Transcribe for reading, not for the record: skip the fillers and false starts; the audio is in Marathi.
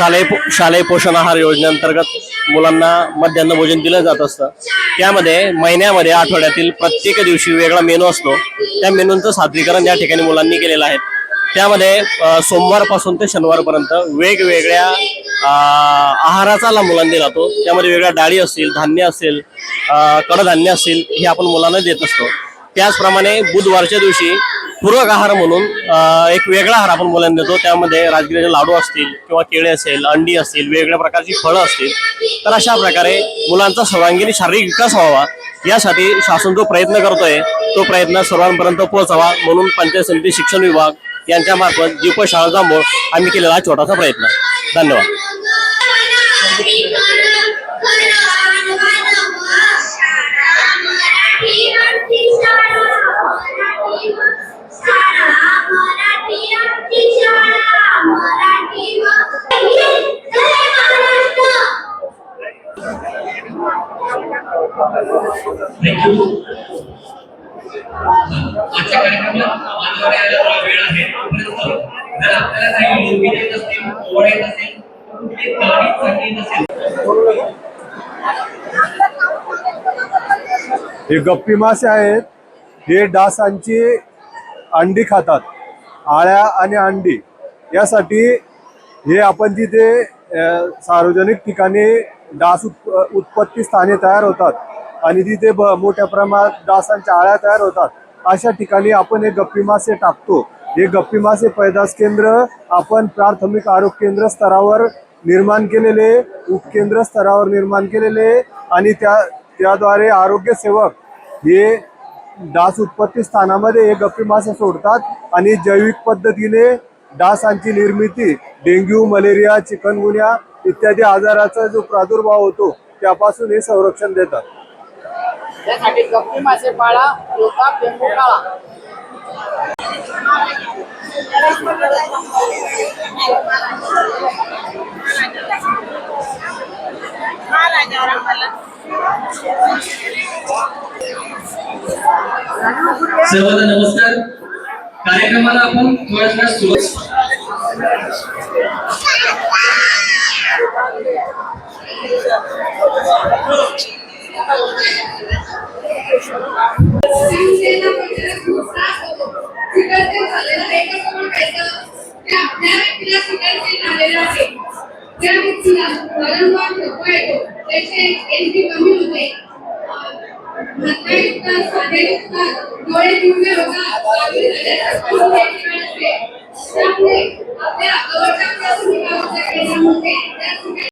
शालेय पोषण आहार योजनेअंतर्गत मुलांना मध्यान्ह भोजन दिलं जात असतं। त्यामध्ये महिन्यामध्ये आठवड्यातील प्रत्येक दिवशी वेगळा मेनू असतो। त्या मेनूंचं सादरीकरण या ठिकाणी मुलांनी केलेलं आहे। त्यामध्ये सोमवारपासून ते शनिवारपर्यंत वेगवेगळ्या आहाराचा लाभ मुलांना दिला जातो। त्यामध्ये वेगळ्या डाळी असतील, धान्य असेल, कडधान्य असतील, हे आपण मुलांना देत असतो। त्याचप्रमाणे बुधवारच्या दिवशी पूरक आहार म्हणून एक वेगळा आहार आपण मुलांना देतो। त्यामध्ये राजगिऱ्याचे लाडू असतील किंवा केळे असेल, अंडी असतील, वेगवेगळ्या प्रकारची फळं असतील। तर अशा प्रकारे मुलांचा सर्वांगीण शारीरिक विकास व्हावा यासाठी शासन जो प्रयत्न करतोय तो प्रयत्न सर्वांपर्यंत पोहोचावा म्हणून पंचायत समिती शिक्षण विभाग यांच्या मार्फत दीप शाळा जांभूळ आम्ही केलेला छोटासा प्रयत्न। धन्यवाद। आजच्या कार्यक्रमात मानवरे यायला वेळ आहे, परंतु जर आपल्याला काही लोकगीत येत असतील, ओळ येत असेल, कुठली गाणी संगीत असेल। हे गप्पी मासे आहेत। हे डासांची अंडी खातात, आळ्या आणि अंडी। यासाठी हे आपण जिथे सार्वजनिक ठिकाणी डास उत्पत्ती स्थाने तयार होतात आणि तिथे मोठ्या प्रमाणात डासांच्या आळ्या तयार होतात, अशा ठिकाणी आपण हे गप्पी मासे टाकतो। हे गप्पी मासे पैदास केंद्र आपण प्राथमिक आरोग्य केंद्र स्तरावर निर्माण केलेले, उपकेंद्र स्तरावर निर्माण केलेले आणि त्याद्वारे आरोग्य सेवक हे डास उत्पत्ती स्थानामध्ये हे गप्पी मासे सोडतात आणि जैविक पद्धतीने डासांची निर्मिती, डेंग्यू, मलेरिया, चिकनगुन्या इत्यादी आजाराचा जो प्रादुर्भाव होतो त्यापासून हे संरक्षण देतात। त्यासाठी गप्पी मासे पाळा, लोका पेंबू काळा। सर्वांना नमस्कार। कार्यक्रमाला आपण थोड्या सुरुवात